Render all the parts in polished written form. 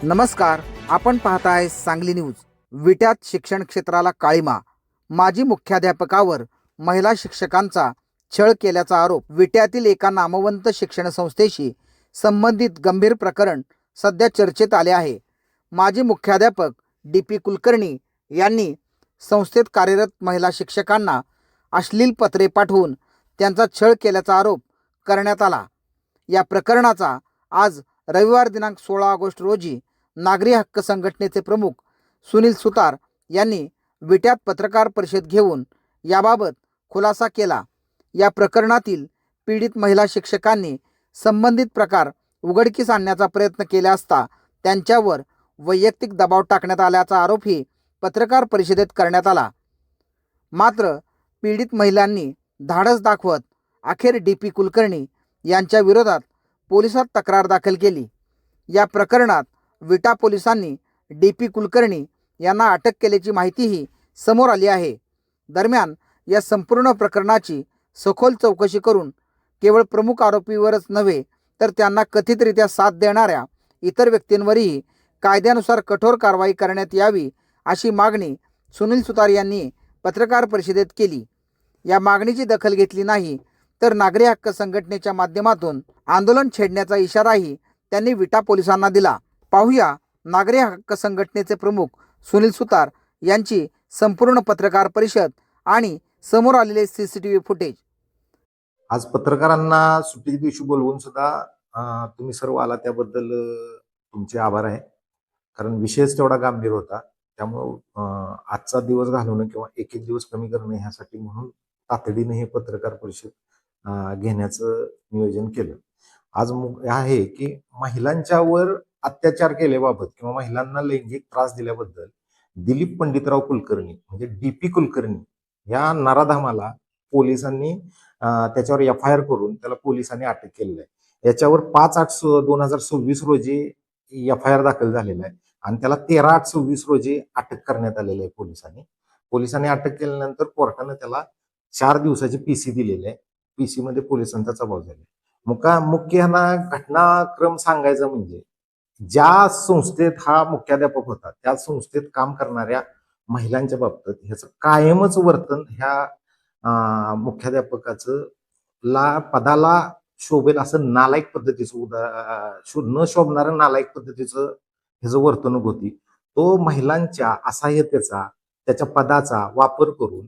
नमस्कार. आपण पाहताय सांगली न्यूज. विट्यात शिक्षण क्षेत्राला काळीमा. माजी मुख्याध्यापकावर महिला शिक्षकांचा छळ केल्याचा आरोप. विट्यातील एका नामवंत शिक्षण संस्थेशी संबंधित गंभीर प्रकरण सध्या चर्चेत आले आहे. माजी मुख्याध्यापक डी.पी. कुलकर्णी यांनी संस्थेत कार्यरत महिला शिक्षकांना अश्लील पत्रे पाठवून त्यांचा छळ केल्याचा आरोप करण्यात आला. या प्रकरणाचा आज रविवार दिनांक 16 ऑगस्ट रोजी नागरी हक्क संघटनेचे प्रमुख सुनील सुतार यांनी विट्यात पत्रकार परिषद घेऊन याबाबत खुलासा केला. या प्रकरणातील पीडित महिला शिक्षकांनी संबंधित प्रकार उघडकीस आणण्याचा प्रयत्न केला असता त्यांच्यावर वैयक्तिक दबाव टाकण्यात आल्याचा आरोपही पत्रकार परिषदेत करण्यात आला. मात्र पीडित महिलांनी धाडस दाखवत अखेर डी.पी. कुलकर्णी यांच्या विरोधात पोलिसात तक्रार दाखल केली. या प्रकरणात विटा पोलिसांनी डी.पी. कुलकर्णी यांना अटक केल्याची माहितीही समोर आली आहे. दरम्यान या संपूर्ण प्रकरणाची सखोल चौकशी करून केवळ प्रमुख आरोपीवरच नव्हे तर त्यांना कथितरित्या साथ देणाऱ्या इतर व्यक्तींवरही कायद्यानुसार कठोर कारवाई करण्यात यावी अशी मागणी सुनील सुतार यांनी पत्रकार परिषदेत केली. या मागणीची दखल घेतली नाही तर नागरी हक्क संघटनेच्या माध्यमातून आंदोलन छेडण्याचा इशाराही त्यांनी विटा पोलिसांना दिला. पाहूया नागरी हक्क संघटनेचे प्रमुख सुनील सुतार यांची संपूर्ण पत्रकार परिषद आणि समोर आलेले CCTV फुटेज. आज पत्रकारांना सुट्टी दिवशी बोलवून सुद्धा तुम्ही सर्व आला त्याबद्दल तुमचे आभार आहे. कारण विषयच तेवढा गंभीर होता. त्यामुळं आजचा दिवस घालवणं किंवा एक दिवस कमी करणं ह्यासाठी म्हणून तातडीने हे पत्रकार परिषद घेण्याचं नियोजन केलं. आज आहे की महिलांच्यावर अत्याचार केल्याबाबत किंवा महिलांना लैंगिक त्रास दिल्याबद्दल दिलीप पंडितराव कुलकर्णी म्हणजे डी.पी. कुलकर्णी या नराधामाला पोलिसांनी त्याच्यावर FIR करून त्याला पोलिसांनी अटक केलेलं आहे. याच्यावर 5/8/2026 रोजी FIR दाखल झालेला आहे आणि त्याला 13/8/26 रोजी अटक करण्यात आलेली आहे पोलिसांनी अटक केल्यानंतर कोर्टाने त्याला 4 दिवसाची PC दिलेली आहे. PC मध्ये पोलिसांचा जबाब झाला. मुख्य ह्यांना घटनाक्रम सांगायचा म्हणजे ज्या संस्थेत हा मुख्याध्यापक होता त्या संस्थेत काम करणाऱ्या महिलांच्या बाबतीत ह्याचं कायमच वर्तन ह्या मुख्याध्यापकाचं पदाला शोभेल असं नालायक पद्धतीचं न शोभणारं नालायक पद्धतीचं ह्याचं वर्तणूक होती. तो महिलांच्या असहाय्यतेचा त्याच्या पदाचा वापर करून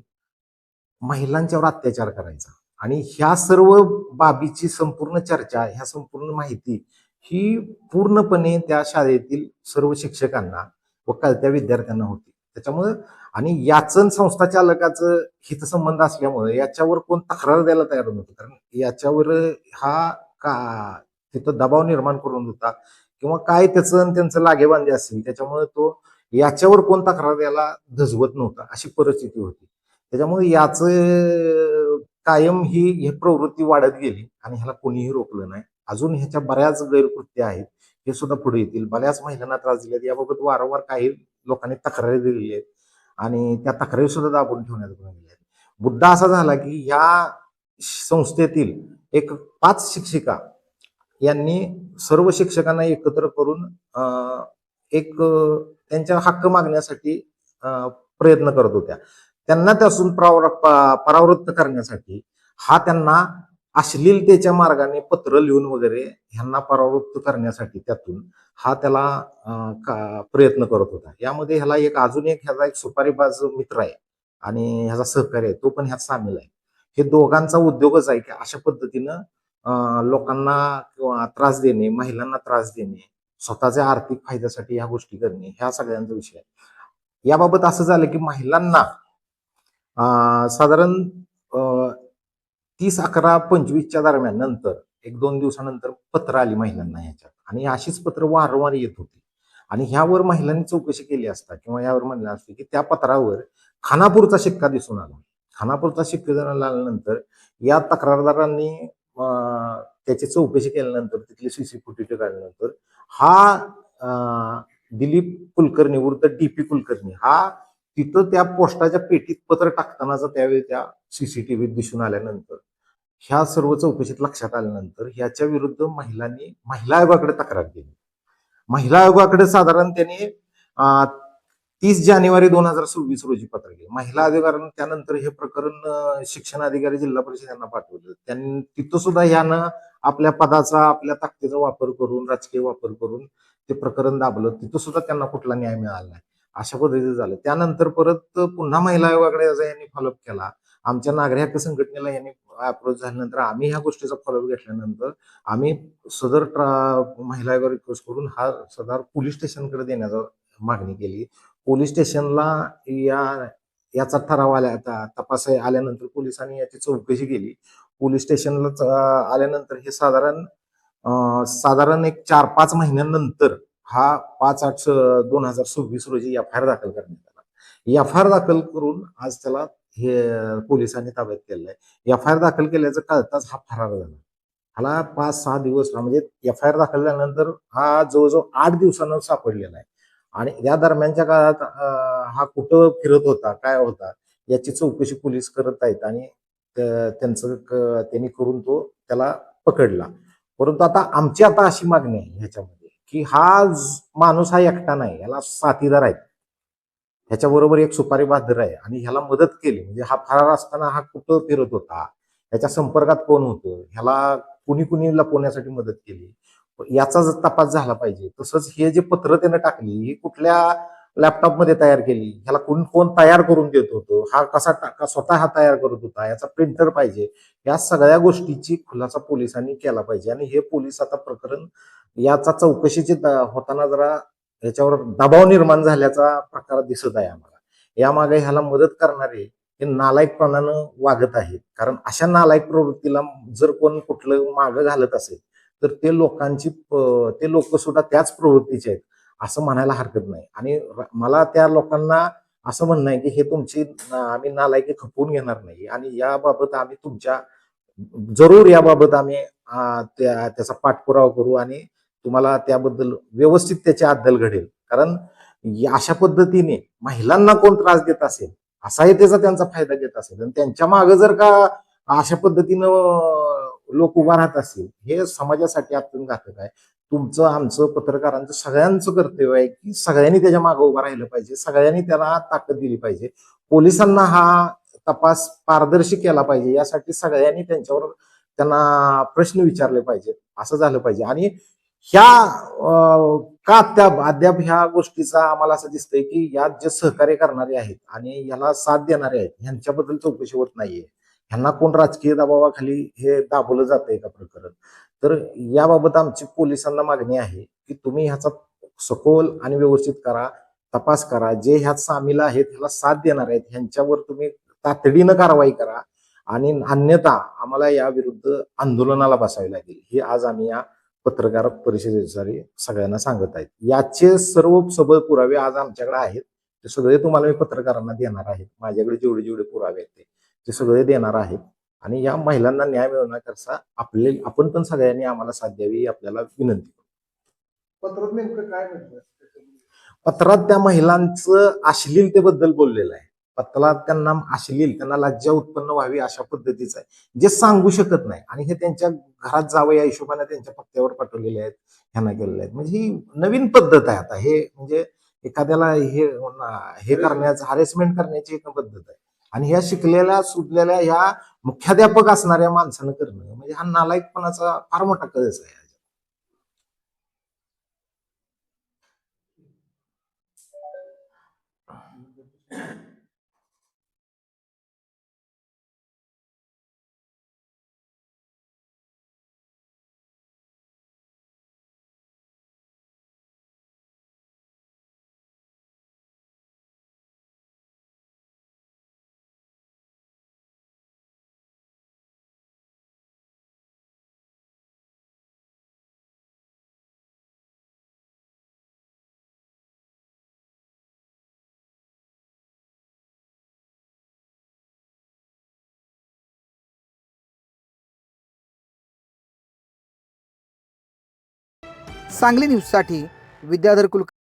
महिलांच्यावर अत्याचार करायचा आणि ह्या सर्व बाबीची संपूर्ण चर्चा ह्या संपूर्ण माहिती ही पूर्णपणे त्या शाळेतील सर्व शिक्षकांना व कळत्या विद्यार्थ्यांना होती. त्याच्यामुळे आणि याचं संस्था चालकाचं हितसंबंध असल्यामुळे याच्यावर कोण तक्रार द्यायला तयार नव्हतं. कारण याच्यावर तिथं दबाव निर्माण करून होता किंवा काय त्यांचं लागेबांधे असेल त्याच्यामुळे तो याच्यावर कोण तक्रार द्यायला धजवत नव्हता अशी परिस्थिती होती. त्याच्यामुळे याचं कायम ही प्रवृत्ती वाढत गेली आणि ह्याला कोणीही रोखलं नाही. अजून ह्याच्या बऱ्याच गैरकृत्य आहेत हे सुद्धा पुढे येतील. बऱ्याच महिलांना त्रास दिलेत. याबाबत वारंवार काही लोकांनी तक्रारी दिलेली आहेत आणि त्या तक्रारी सुद्धा दाबून ठेवण्यात आलेल्या आहेत. मुद्दा असा झाला की या संस्थेतील 5 शिक्षिका यांनी सर्व शिक्षकांना एकत्र करून त्यांच्या हक्क मागण्यासाठी प्रयत्न करत होत्या. त्यांना त्यातून परावृत्त करण्यासाठी त्यांना अश्लीलतेच्या मार्गाने पत्र लिहून वगैरे ह्यांना परावृत्त करण्यासाठी त्यातून त्याला प्रयत्न करत होता. यामध्ये अजून ह्याचा एक सुपारीबाज मित्र आहे आणि ह्याचा सहकारी आहे तो पण ह्यात सामील आहे. हे दोघांचा उद्योगच आहे की अशा पद्धतीनं लोकांना किंवा त्रास देणे, महिलांना त्रास देणे, स्वतःच्या आर्थिक फायद्यासाठी ह्या गोष्टी करणे ह्या सगळ्यांचा विषय आहे. याबाबत असं झालं की महिलांना साधारण 30/11/25 दरम्यान नंतर 1-2 दिवसानंतर पत्र आली महिलांना ह्याच्यात आणि अशीच पत्र वारंवार येत होती आणि ह्यावर महिलांनी चौकशी केली असता किंवा यावर म्हणलं असतं की त्या पत्रावर खानापूरचा शिक्का दिसून आला. खानापूरचा शिक्का आल्यानंतर या तक्रारदारांनी त्याची चौकशी केल्यानंतर तिथली CC फुटेज काढल्यानंतर दिलीप कुलकर्णी विरुद्ध डी.पी. कुलकर्णी तिथं त्या पोस्टाच्या पेटीत पत्र टाकतानाचा त्यावेळी त्या CCTV दिसून आल्यानंतर ह्या सर्व चौकशीत लक्षात आल्यानंतर ह्याच्या विरुद्ध महिला आयोगाकडे तक्रार केली महिला आयोगाकडे साधारण त्यांनी 30 जानेवारी 2026 रोजी पत्र केलं. महिला अधिकाऱ्यांना त्यानंतर हे प्रकरण शिक्षण अधिकारी जिल्हा परिषद यांना पाठवलं. त्यांनी तिथं सुद्धा ह्यानं आपल्या पदाचा आपल्या ताकदीचा वापर करून राजकीय वापर करून ते प्रकरण दाबलं. तिथं सुद्धा त्यांना कुठला न्याय मिळाला नाही. अशा पद्धतीचं झालं. त्यानंतर परत पुन्हा महिला आयोगाकडे याचा यांनी फॉलोअप केला. आमच्या नागरी हक्क संघटनेला यांनी अप्रोच झाल्यानंतर आम्ही ह्या गोष्टीचा फॉलोअप घेतल्यानंतर आम्ही सदर महिला आयोगावर रिक्वेस्ट करून हा सदर पोलीस स्टेशनकडे देण्याचा मागणी केली. पोलीस स्टेशनला याचा ठराव आल्या तपास आल्यानंतर पोलिसांनी याची चौकशी केली. पोलीस स्टेशनला आल्यानंतर हे साधारण एक 4-5 महिन्यानंतर हा 5/8/2026 रोजी FIR दाखल करण्यात आला. FIR दाखल करून आज त्याला हे पोलिसांनी ताब्यात केलेलं आहे. FIR दाखल केल्याचं कळताच हा फरार झाला. ह्याला 5-6 दिवस म्हणजे FIR दाखल झाल्यानंतर हा जवळजवळ 8 दिवसानं सापडलेला आहे. आणि या दरम्यानच्या काळात हा कुठं फिरत होता, काय होता याची चौकशी पोलीस करत आहेत आणि त्यांनी करून तो त्याला पकडला. परंतु आमची अशी मागणी आहे ह्याच्यामध्ये की माणूस हा एकटा नाही, याला साथीदार आहेत. ह्याच्याबरोबर एक सुपारी बहादर आहे आणि ह्याला मदत केली. म्हणजे हा फरार असताना हा कुठं फिरत होता, ह्याच्या संपर्कात कोण होतं, ह्याला कुणी लपवण्यासाठी मदत केली, याचा जर तपास झाला पाहिजे. तसंच हे जे पत्र त्यानं टाकली ही कुठल्या लॅपटॉपमध्ये तयार केली, ह्याला कोण तयार करून देत होतं, हा कसा स्वतः हा तयार करत होता, याचा प्रिंटर पाहिजे. या सगळ्या गोष्टीची खुलासा पोलिसांनी केला पाहिजे. आणि हे पोलीस आता प्रकरण याचा चौकशीचे होताना जरा याच्यावर दबाव निर्माण झाल्याचा प्रकार दिसत आहे आम्हाला. यामागे ह्याला मदत करणारे हे नालायकपणानं वागत आहेत. कारण अशा नालायक प्रवृत्तीला जर कोण कुठलं मागं घालत असेल तर ते लोक सुद्धा त्याच प्रवृत्तीचे आहेत असं म्हणायला हरकत नाही. आणि मला त्या लोकांना असं म्हणणं आहे की हे तुमची आम्ही नालायकी खपवून घेणार नाही आणि याबाबत आम्ही जरूर याबाबत आम्ही त्याचा पाठपुरावा करू आणि तुम्हाला त्याबद्दल व्यवस्थित त्याची अद्दल घडेल. कारण अशा पद्धतीने महिलांना कोण त्रास देत असेल असाही त्यांचा फायदा घेत असेल आणि त्यांच्या मागे जर का अशा पद्धतीनं लोक उभा राहत असतील हे समाजासाठी अत्यंत घातक आहे. तुमचं आमचं पत्रकारांचं सगळ्यांचं कर्तव्य आहे की सगळ्यांनी त्याच्या मागे उभं राहिलं पाहिजे, सगळ्यांनी त्याला ताकद दिली पाहिजे. पोलिसांना हा तपास पारदर्शी केला पाहिजे, यासाठी सगळ्यांनी त्यांना प्रश्न विचारले पाहिजेत, असं झालं पाहिजे. आणि का अद्याप ह्या गोष्टीचा आम्हाला असं दिसतंय की यात जे सहकार्य करणारे आहेत आणि याला साथ देणारे आहेत ह्यांच्याबद्दल चौकशी होत नाहीये. ह्यांना कोण राजकीय दबावाखाली हे दाबवलं जातंय का प्रकरण. तर याबाबत आमची पोलिसांना मागणी आहे की तुम्ही ह्याचा सखोल आणि व्यवस्थित करा, तपास करा. जे ह्यात सामील आहेत ह्याला साथ देणार आहेत ह्यांच्यावर तुम्ही तातडीनं कारवाई करा आणि अन्यथा आम्हाला या विरुद्ध आंदोलनाला बसावे लागेल. हे आज आम्ही या पत्रकार परिषदेद्वारे सगळ्यांना सांगत आहेत. याचे सर्व सबळ पुरावे आज आमच्याकडे आहेत. ते सगळे तुम्हाला मी पत्रकारांना देणार आहे. माझ्याकडे जेवढे पुरावे आहेत ते सगळे देणार आहेत. आणि या महिलांना न्याय मिळवण्याकरता आपण पण सगळ्यांनी आम्हाला साथ द्यावी आपल्याला विनंती. पत्रात नेमकं काय म्हटलं? पत्रात त्या महिलांचं अश्लीलतेबद्दल बोललेलं आहे. पत्रात त्यांना लज्जा उत्पन्न व्हावी अशा पद्धतीचं आहे जे सांगू शकत नाही आणि हे त्यांच्या घरात जावं या हिशोबाने त्यांच्या पत्त्यावर पाठवलेले आहेत, ह्यांना केलेले आहेत. म्हणजे ही नवीन पद्धत आहे. आता हे म्हणजे एखाद्याला हे करण्याचं हॅरेसमेंट करण्याची एक पद्धत आहे आणि ह्या शिकलेल्या सुटलेल्या ह्या मुख्याध्यापक असणाऱ्या माणसानं करणं म्हणजे हा नालायकपणाचा फार मोठा कळस आहे. सांगली न्यूजसाठी विद्याधर कुलकर्णी.